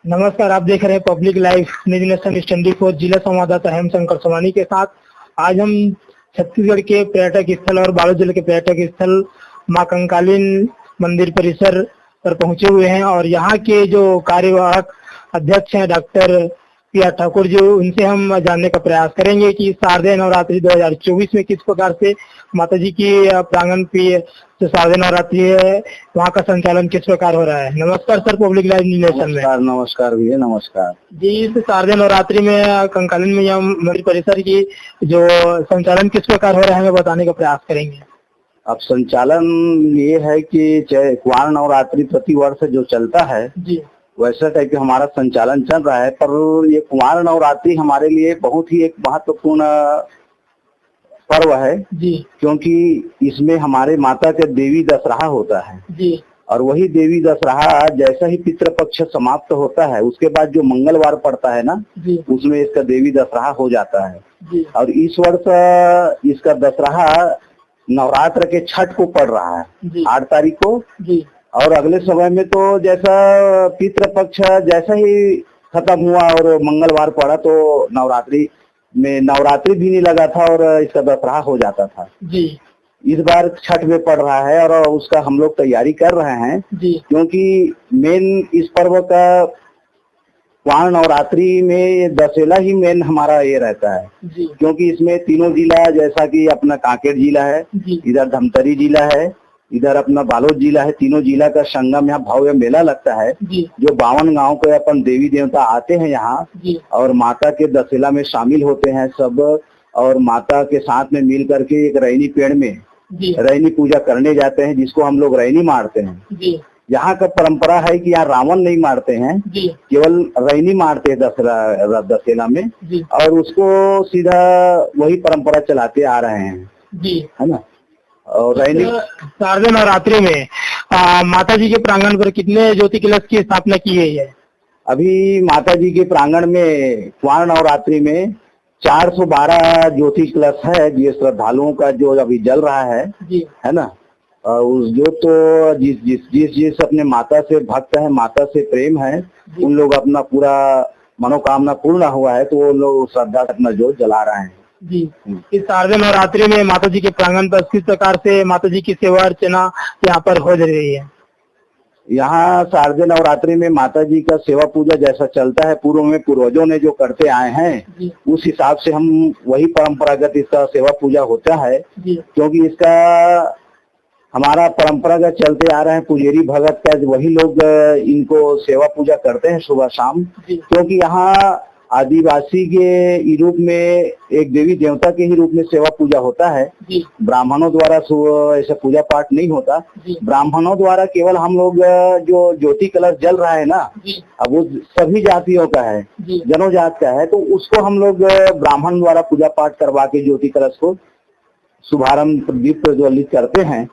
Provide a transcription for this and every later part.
नमस्कार, आप देख रहे हैं public live news nation study four. जिला संवाददाता हेमशंकर सोमानी के साथ आज हम छत्तीसगढ़ के पर्यटक स्थल और बालोद जिले के पर्यटक स्थल मां कंकालीन मंदिर परिसर पर पहुंचे हुए हैं और यहाँ के जो कार्यवाहक अध्यक्ष हैं डॉक्टर पी.आर. ठाकुर जी, उनसे हम जानने का प्रयास करेंगे कि शारदीय नवरात्रि 2024 में किस प्रकार से माता जी की प्रांगण पे जो शारदीय नवरात्रि है वहाँ का संचालन किस प्रकार हो रहा है। नमस्कार सर, पब्लिक लाइव नेशन में। नमस्कार भैया, नमस्कार जी। इस शारदीय नवरात्रि में कंकालीन में मंदिर परिसर की जो संचालन किस प्रकार हो रहा है हमें बताने का प्रयास करेंगे। अब संचालन ये है कि कुंवार नवरात्रि प्रति वर्ष जो चलता है जी, वैसा टाइप का हमारा संचालन चल रहा है, पर ये कुंवार नवरात्रि हमारे लिए बहुत ही एक महत्वपूर्ण पर्व है जी, क्योंकि इसमें हमारे माता के देवी दशहरा होता है जी, और वही देवी दशहरा जैसा ही पितृपक्ष समाप्त होता है उसके बाद जो मंगलवार पड़ता है ना जी, उसमें इसका देवी दशहरा हो जाता है। जी, और इस वर्ष इसका दशहरा नवरात्र के छठ को पड़ रहा है जी, 8 तारीख को। जी, और अगले समय में तो जैसा पितृपक्ष जैसा ही खत्म हुआ और मंगलवार पड़ा तो नवरात्रि भी नहीं लगा था और इसका दशहरा हो जाता था। जी, इस बार छठ में पड़ रहा है और उसका हम लोग तैयारी कर रहे हैं जी, क्योंकि मेन इस पर्व का कुंवार नवरात्रि में दशहरा ही मेन हमारा ये रहता है जी, क्योंकि इसमें तीनों जिला जैसा कि अपना कांकेर जिला है, जी, इधर धमतरी जिला है, इधर अपना बालोद जिला है, तीनों जिला का संगम यहाँ भव्य मेला लगता है जी, जो 52 गांव के अपन देवी देवता आते हैं यहाँ जी, और माता के दशहरा में शामिल होते हैं सब और माता के साथ में मिल करके एक रैनी पेड़ में जी, रैनी पूजा करने जाते हैं जिसको हम लोग रैनी मारते हैं। जी, यहाँ का परंपरा है कि यहाँ रावण नहीं मारते हैं, जी, केवल रैनी मारते हैं दशहरा में जी, और उसको सीधा वही परंपरा चलाते आ रहे हैं, जी, है ना। और रैनी शारदीय नवरात्रि में माता जी के प्रांगण पर कितने ज्योति कलश की स्थापना की गई है। अभी माता जी के प्रांगण में कुंवार नवरात्रि में 412 ज्योति कलश है जो श्रद्धालुओं का जो अभी जल रहा है, जी, है ना। और उस जो तो जिस अपने माता से भक्त है, माता से प्रेम है, उन लोग अपना पूरा मनोकामना पूर्ण हुआ है तो वो लोग श्रद्धा से अपना जोत जला रहे हैं। जी। इस शारदीय नवरात्रि में माता जी के प्रांगण पर किस प्रकार से माता जी की सेवा अर्चना यहाँ पर हो रही है। यहाँ शारदीय नवरात्रि में माता जी का सेवा पूजा जैसा चलता है पूर्व में पूर्वजों ने जो करते आए हैं उस हिसाब से हम वही परंपरागत इसका सेवा पूजा होता है क्योंकि इसका हमारा परंपरागत चलते आ रहे हैं पुजेरी भगत का वही लोग इनको सेवा पूजा करते हैं सुबह शाम क्योंकि यहाँ आदिवासी के रूप में एक देवी देवता के ही रूप में सेवा पूजा होता है। ब्राह्मणों द्वारा ऐसा पूजा पाठ नहीं होता, ब्राह्मणों द्वारा केवल हम लोग जो ज्योति कलश जल रहा है ना अब वो सभी जातियों का है, जनोजात का है, तो उसको हम लोग ब्राह्मण द्वारा पूजा पाठ करवा के ज्योति कलश को शुभारंभ दीप प्रज्वलित करते हैं।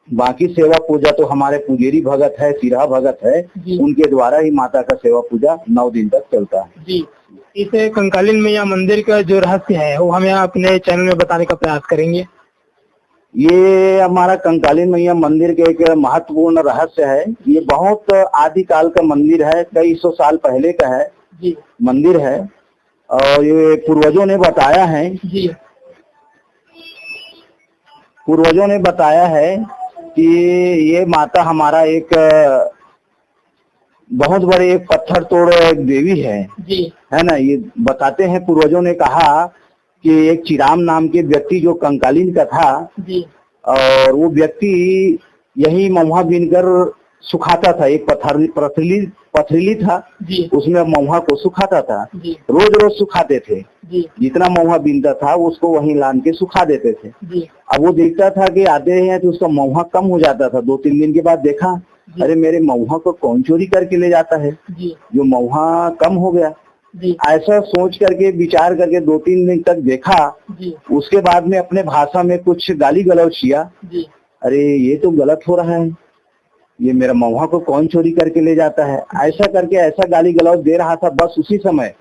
बाकी सेवा पूजा तो हमारे पुजेरी भगत है, सिरहा भगत है, उनके द्वारा ही माता का सेवा पूजा 9 दिन तक चलता है। जी। इस कंकालीन मैया मंदिर का जो रहस्य है वो हमें अपने चैनल में बताने का प्रयास करेंगे। ये हमारा कंकालीन मैया मंदिर का एक महत्वपूर्ण रहस्य है। ये बहुत आदिकाल का मंदिर है, कई 100 साल पहले का है मंदिर है और ये पूर्वजों ने बताया है कि ये माता हमारा एक बहुत बड़े एक पत्थर तोड़ एक देवी है ना। ये बताते हैं पूर्वजों ने कहा कि एक चिराम नाम के व्यक्ति जो कंकालीन का था और वो व्यक्ति यही महुआ बीनकर सुखाता था, एक पथरीली था उसमें महुआ को सुखाता था, रोज सुखाते थे, जितना महुआ बीनता था उसको वहीं लान के सुखा देते थे। अब वो देखता था कि आते हैं तो उसका महुआ कम हो जाता था। 2-3 दिन के बाद देखा अरे मेरे महुआ को कौन चोरी करके ले जाता है, जो महुआ कम हो गया। ऐसा सोच करके विचार करके 2-3 दिन तक देखा, उसके बाद में अपने भाषा में कुछ गाली गलौज किया, अरे ये तो गलत हो रहा है, ये मेरा महुआ को कौन चोरी करके ले जाता है। ऐसा करके ऐसा गाली गलौज दे रहा था, बस उसी समय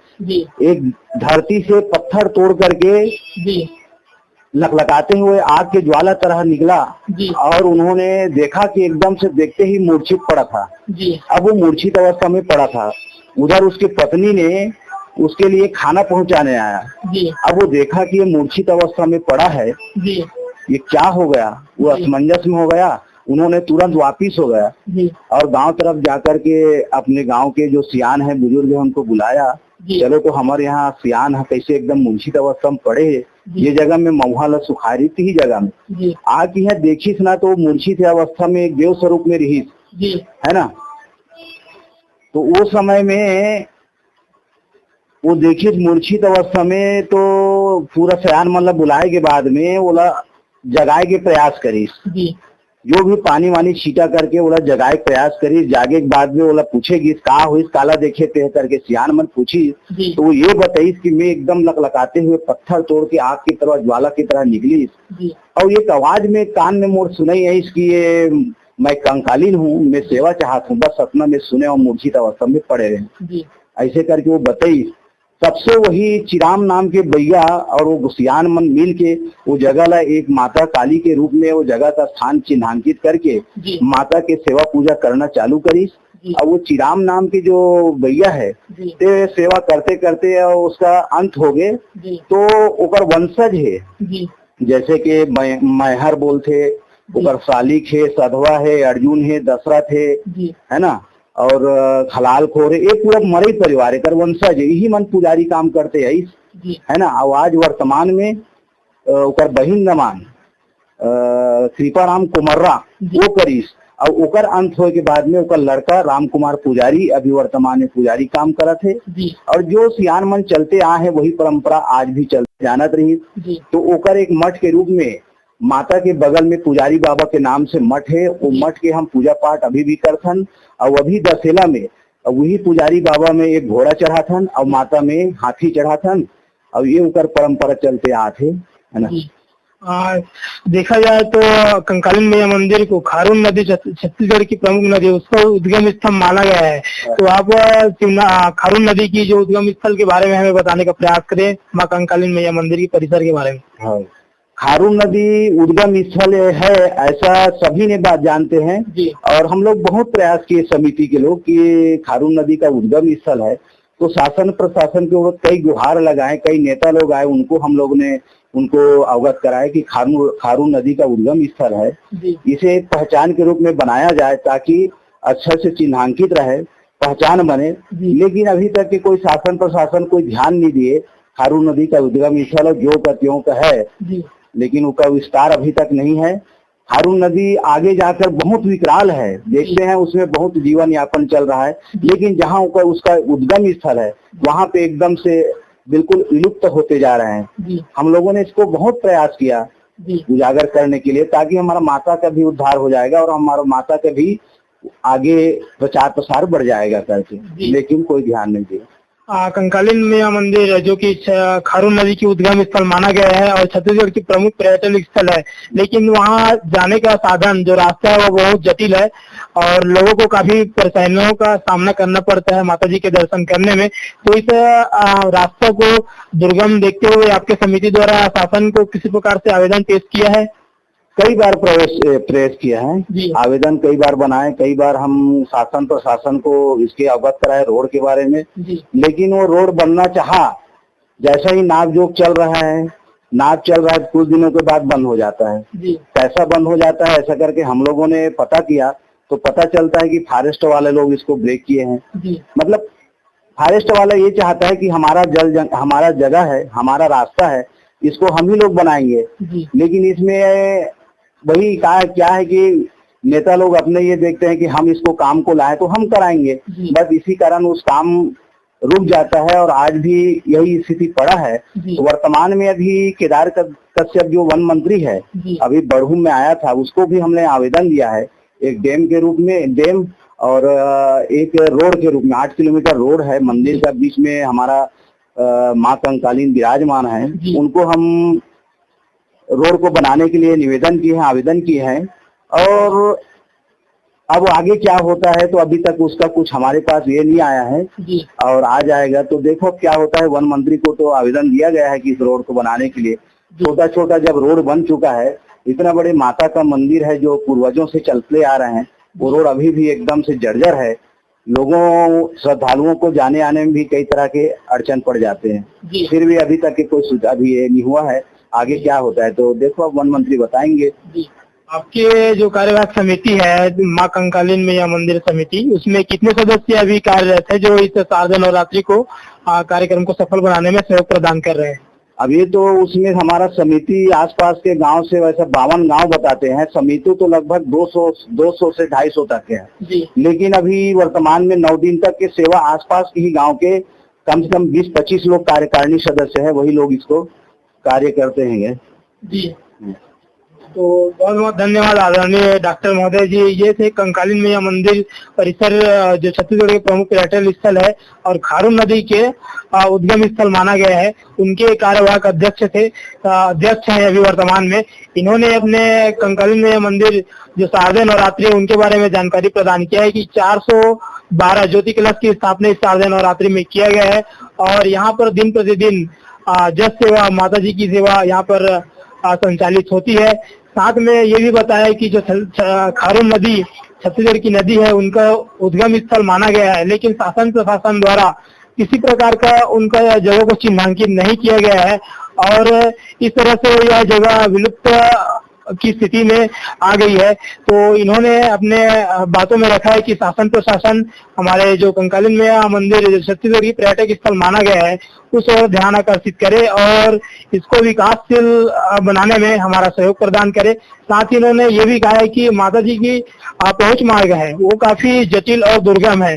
एक धरती से पत्थर तोड़ करके लकलकाते हुए आग के ज्वाला तरह निकला और उन्होंने देखा कि एकदम से देखते ही मूर्छित पड़ा था। अब वो मूर्छित अवस्था में पड़ा था उधर उसकी पत्नी ने उसके लिए खाना पहुंचाने आया जी। अब वो देखा कि ये मूर्छित अवस्था में पड़ा है जी। ये क्या हो गया, वो असमंजस में हो गया। उन्होंने तुरंत वापिस हो गया जी। और गांव तरफ जाकर के अपने गांव के जो सियान है, बुजुर्ग है, उनको बुलाया। चलो तो हमारे यहाँ सियान है, कैसे एकदम मूर्छित अवस्था में पड़े है, ये जगह में महुआ सुखारी थी ही जगह में आके यहाँ देखिस ना तो मूर्छित अवस्था में एक देव स्वरूप में रही है ना। तो वो समय में वो देखिए मूर्छित अवस्था में तो पूरा सयान मतलब बुलाए के बाद में बोला जगाए के प्रयास करी, जो भी पानी वानी छीटा करके बोला जगाए प्रयास करी। जागे के बाद में बोला पूछेगी कहा हुई काला देखे ते करके सियान मन पूछी तो वो ये बताई कि मैं एकदम लकलकाते हुए पत्थर तोड़ के आग की तरह ज्वाला की तरह निकली और एक आवाज में कान में मोड़ सुनाई है इसकी, ये मैं कंकालीन हूँ, मैं सेवा चाहता हूँ। बस सपना में सुने और मूर्छित अवस्था में पड़े रहे, ऐसे करके वो बताई। तब से वही चिराम नाम के भैया और वो गुसियान मन मिल के वो जगह ला एक माता काली के रूप में वो जगह का स्थान चिन्हांकित करके माता के सेवा पूजा करना चालू करी। और वो चिराम नाम के जो भैया है ते सेवा करते करते उसका अंत हो गए तो ओकर वंशज है, जैसे कि मैहर बोलते, ओकर सालिक है, सधवा है, अर्जुन है, दशरथ है ना, और खलाल खोर ये पूरा मरई परिवार कर वंशज यही मन पुजारी काम करते है है ना। आज वर्तमान में ओकर बहिन नमान कृपाराम कुमर्रा वो करीस और ओकर अंत होए के बाद में ओकर लड़का राम कुमार पुजारी अभी वर्तमान में पुजारी काम करत है। और जो सियान मन चलते आए हैं वही परंपरा आज भी चलते जानत रही। तो ओकर एक मठ के रूप में माता के बगल में पुजारी बाबा के नाम से मठ है, वो मठ के हम पूजा पाठ अभी भी करथन। और अभी दशहरा में वही पुजारी बाबा में एक घोड़ा चढ़ाथन और माता में हाथी चढ़ाथन और ये उनकर परंपरा चलते आते है ना। देखा जाए तो कंकालीन मैया मंदिर को खारून नदी छत्तीसगढ़ की प्रमुख नदी है, उसका उद्गम स्थल माना गया है। तो आप खारून नदी की जो उद्गम स्थल के बारे में हमें बताने का प्रयास करें, माँ कंकालीन मैया मंदिर की परिसर के बारे में। हाँ, खारून नदी उद्गम स्थल है ऐसा सभी ने बात जानते हैं और हम लोग बहुत प्रयास किए समिति के लोग कि खारून नदी का उद्गम स्थल है। तो शासन प्रशासन के ऊपर कई गुहार लगाए, कई नेता लोग आए, उनको हम लोग ने उनको अवगत कराया कि खारून नदी का उद्गम स्थल है, इसे एक पहचान के रूप में बनाया जाए ताकि अच्छा से चिन्हांकित रहे, पहचान बने। लेकिन अभी तक के कोई शासन प्रशासन कोई ध्यान नहीं दिए खारून नदी का उद्गम स्थल जो का त्यों का है, लेकिन उसका विस्तार अभी तक नहीं है। खारून नदी आगे जाकर बहुत विकराल है, देखते हैं उसमें बहुत जीवन यापन चल रहा है, लेकिन जहाँ उसका उद्गम स्थल है वहाँ पे एकदम से बिल्कुल विलुप्त होते जा रहे हैं। हम लोगों ने इसको बहुत प्रयास किया उजागर करने के लिए ताकि हमारा माता का भी उद्धार हो जाएगा और हमारा माता का भी आगे प्रचार प्रसार बढ़ जाएगा करके, लेकिन कोई ध्यान नहीं दिया। कंकालीन मैया मंदिर जो कि खारून नदी की उद्गम स्थल माना गया है और छत्तीसगढ़ की प्रमुख पर्यटन स्थल है, लेकिन वहां जाने का साधन जो रास्ता है वो बहुत जटिल है और लोगों को काफी परेशानियों का सामना करना पड़ता है माता जी के दर्शन करने में। तो इस रास्ते को दुर्गम देखते हुए आपके समिति द्वारा शासन को किसी प्रकार से आवेदन पेश किया है? कई बार प्रयास किया है, आवेदन कई बार बनाए, कई बार हम शासन प्रशासन को इसके अवगत कराए रोड के बारे में, लेकिन वो रोड बनना चाहा, जैसा ही नाप जोक चल रहा है, नाप चल रहा है कुछ दिनों के बाद बंद हो जाता है। कैसा बंद हो जाता है ऐसा करके हम लोगों ने पता किया तो पता चलता है कि फॉरेस्ट वाले लोग इसको ब्रेक किए हैं। मतलब फॉरेस्ट वाला ये चाहता है कि हमारा हमारा जगह है, हमारा रास्ता है, इसको हम ही लोग बनाएंगे। लेकिन इसमें वही क्या है कि नेता लोग अपने ये देखते हैं कि हम इसको काम को लाए तो हम कराएंगे, बस इसी कारण उस काम रुक जाता है और आज भी यही स्थिति पड़ा है। तो वर्तमान में अभी केदार कश्यप जो वन मंत्री है अभी बड़हूम में आया था, उसको भी हमने आवेदन दिया है एक डैम के रूप में, डैम और एक रोड के रूप में। 8 किलोमीटर रोड है, मंदिर का बीच में हमारा माँ कंकालीन विराजमान है, उनको हम रोड को बनाने के लिए निवेदन किए हैं, आवेदन किए हैं। और अब आगे क्या होता है तो अभी तक उसका कुछ हमारे पास ये नहीं आया है और आ जाएगा तो देखो क्या होता है। वन मंत्री को तो आवेदन दिया गया है कि इस रोड को बनाने के लिए। छोटा छोटा जब रोड बन चुका है, इतना बड़े माता का मंदिर है जो पूर्वजों से चलते आ रहे हैं, वो रोड अभी भी एकदम से जर्जर है, लोगों श्रद्धालुओं को जाने आने में भी कई तरह के अड़चन पड़ जाते हैं। फिर भी अभी तक के कोई सुधार भी ये नहीं हुआ है। आगे क्या होता है तो देखो अब वन मंत्री बताएंगे। आपके जो कार्यवाहक समिति है माँ कंकालीन मैया मंदिर समिति, उसमें कितने सदस्य अभी कार्यरत है जो इस शारदीय नवरात्रि को कार्यक्रम को सफल बनाने में सहयोग प्रदान कर रहे हैं? अभी तो उसमें हमारा समिति आसपास के गांव से वैसे 52 गांव बताते हैं। समिति तो लगभग 200 से 250 तक है जी। लेकिन अभी वर्तमान में 9 दिन तक के सेवा आसपास के ही गांव के कम से कम 20-25 लोग कार्यकारिणी सदस्य है, वही लोग इसको कार्य करते हैं जी। तो बहुत बहुत धन्यवाद आदरणीय डॉक्टर महोदय जी। ये थे कंकालीन मैया मंदिर परिसर जो छत्तीसगढ़ के प्रमुख पर्यटन स्थल है और खारून नदी के उद्गम स्थल माना गया है। उनके कार्यवाहक अध्यक्ष हैं अभी वर्तमान में। इन्होंने अपने कंकालीन मैया मंदिर जो शारदीय नवरात्रि है उनके बारे में जानकारी प्रदान किया है कि 412 ज्योति कलश की स्थापना इस शारदीय नवरात्रि में किया गया है और यहाँ पर दिन प्रतिदिन जस सेवा माता जी की सेवा यहाँ पर संचालित होती है। साथ में ये भी बताया कि जो खारून नदी छत्तीसगढ़ की नदी है उनका उद्गम स्थल माना गया है, लेकिन शासन प्रशासन द्वारा किसी प्रकार का उनका जगह को चिन्हांकित नहीं किया गया है और इस तरह से यह जगह विलुप्त की स्थिति में आ गई है। तो इन्होंने अपने बातों में रखा है कि शासन प्रशासन हमारे जो कंकालीन मैया मंदिर छत्तीसगढ़ की पर्यटक स्थल माना गया है उस ओर ध्यान आकर्षित करे और इसको विकासशील बनाने में हमारा सहयोग प्रदान करे। साथ ही इन्होंने ये भी कहा है कि माता जी की पहुंच मार्ग है वो काफी जटिल और दुर्गम है,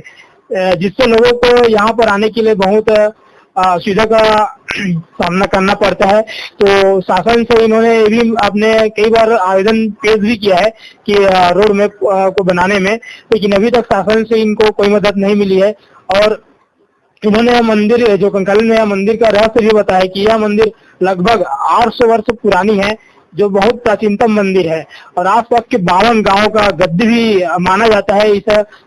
जिससे लोगों को यहाँ पर आने के लिए बहुत असुविधा का सामना करना पड़ता है। तो शासन से इन्होंने ये भी अपने कई बार आवेदन पेश भी किया है कि रोड मैप को बनाने में, लेकिन अभी तक शासन से इनको कोई मदद नहीं मिली है। और इन्होंने मंदिर जो कंकालीन मैया मंदिर का रहस्य भी बताया कि यह मंदिर लगभग 800 वर्ष पुरानी है, जो बहुत प्राचीनतम मंदिर है और आसपास के 52 गांवों का गद्द भी माना जाता है इस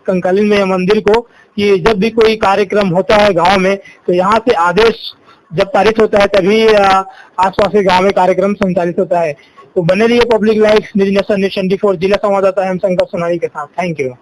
कंकालीन मैया मंदिर को कि जब भी कोई कार्यक्रम होता है गांव में तो यहाँ से आदेश जब पारित होता है तभी आसपास के गांव में कार्यक्रम संचालित होता है। तो बने रहिए पब्लिक लाइफ न्यूज़ नेशन 24 जिला संवाददाता हम शंकर सोनारी के साथ। Thank you.